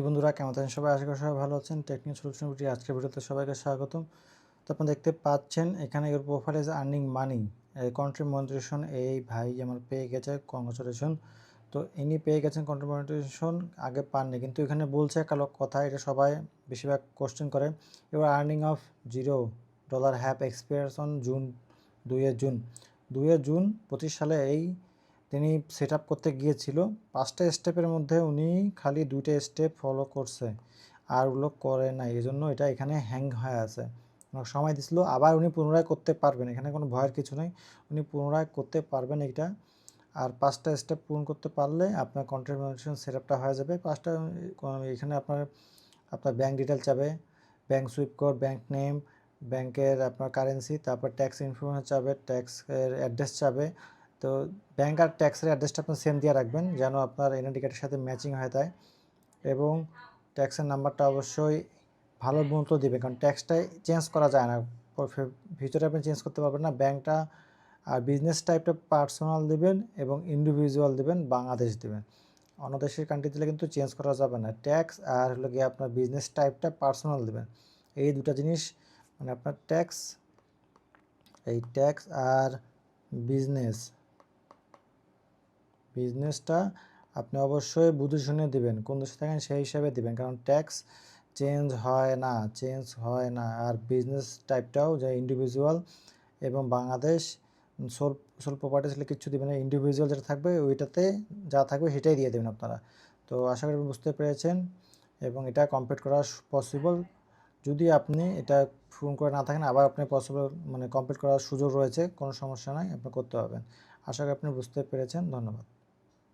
বন্ধুরা কেমন আছেন সবাই? আশা করি সবাই ভালো আছেন। টেকনিক্যাল সলিউশন ভিডিও আজকের ভিডিওতে সবাইকে স্বাগতম। তো আপনারা দেখতে পাচ্ছেন এখানে your profile is earning money, content monetization. এই ভাই আমার পেয়ে গেছে, কংগ্রাচুলেশন। তো ইনি পেয়ে গেছেন কন্টেন্ট মনিটাইজেশন, আগে পাননি, কিন্তু এখানে বলছে কালো কথা, এটা সবাই বেশিরভাগ কোশ্চেন করে। এবার earning of $0 have experience on June 2 June 2025 সালে এই তিনি সেট আপ করতে গিয়েছিল। 5টা স্টেপের মধ্যে উনি খালি 2টা স্টেপ ফলো করছে, আর ওগুলো করে নাই, এই জন্য এটা এখানে হ্যাং হয়ে আছে। সময় দিছিল, আবার উনি পুনরায় করতে পারবেন, এখানে কোনো ভয়ের কিছু নেই, উনি পুনরায় করতে পারবেন এটা। আর 5টা স্টেপ পূরণ করতে পারলে আপনার কন্টেন্ট মনিটাইজেশন সেট আপটা হয়ে যাবে। এখানে আপনার ব্যাঙ্ক ডিটেল চাবে, bank sweep code, bank name, ব্যাংকের আপনার কারেন্সি, তারপর ট্যাক্স ইনফরমেশন চাবে, ট্যাক্সের অ্যাড্রেস চাবে। তো ব্যাঙ্ক আর ট্যাক্সের অ্যাড্রেসটা আপনার সেম দিয়ে রাখবেন যেন আপনার এনআইডি কার্ডের সাথে ম্যাচিং হয়ে যায়। এবং ট্যাক্সের নাম্বারটা অবশ্যই ভালো মতো দেবেন, কারণ ট্যাক্সটাই চেঞ্জ করা যায় না, ফিউচারে আপনি চেঞ্জ করতে পারবেন না। ব্যাঙ্কটা আর বিজনেস টাইপটা পার্সোনাল দেবেন এবং ইন্ডিভিজুয়াল দেবেন, বাংলাদেশ দেবেন। অন্য দেশের কান্ট্রি দিলে কিন্তু চেঞ্জ করা যাবে না। ট্যাক্স আর হলো গিয়ে আপনার বিজনেস টাইপটা পার্সোনাল দেবেন, এই দুটো জিনিস। মানে আপনার ট্যাক্স আর বিজনেসটা আপনি অবশ্যই বুঝে শুনে দেবেন, কোন দেশে থাকেন সেই হিসাবে দেবেন, কারণ ট্যাক্স চেঞ্জ হয় না। আর বিজনেস টাইপটাও যে ইন্ডিভিজুয়াল এবং বাংলাদেশ, সোল প্রপার্টি ছিল কিছু দেবেন না, ইন্ডিভিজুয়াল যেটা থাকবে ওইটাতে যা থাকবে সেটাই দিয়ে দেবেন আপনারা। তো আশা করি বুঝতে পেরেছেন এবং এটা কমপ্লিট করা পসিবল। যদি আপনি এটা ফোন করে না থাকেন, আবার আপনি কমপ্লিট করার সুযোগ রয়েছে, কোনো সমস্যা নাই, আপনি করতে পারবেন। আশা করি আপনি বুঝতে পেরেছেন। ধন্যবাদ।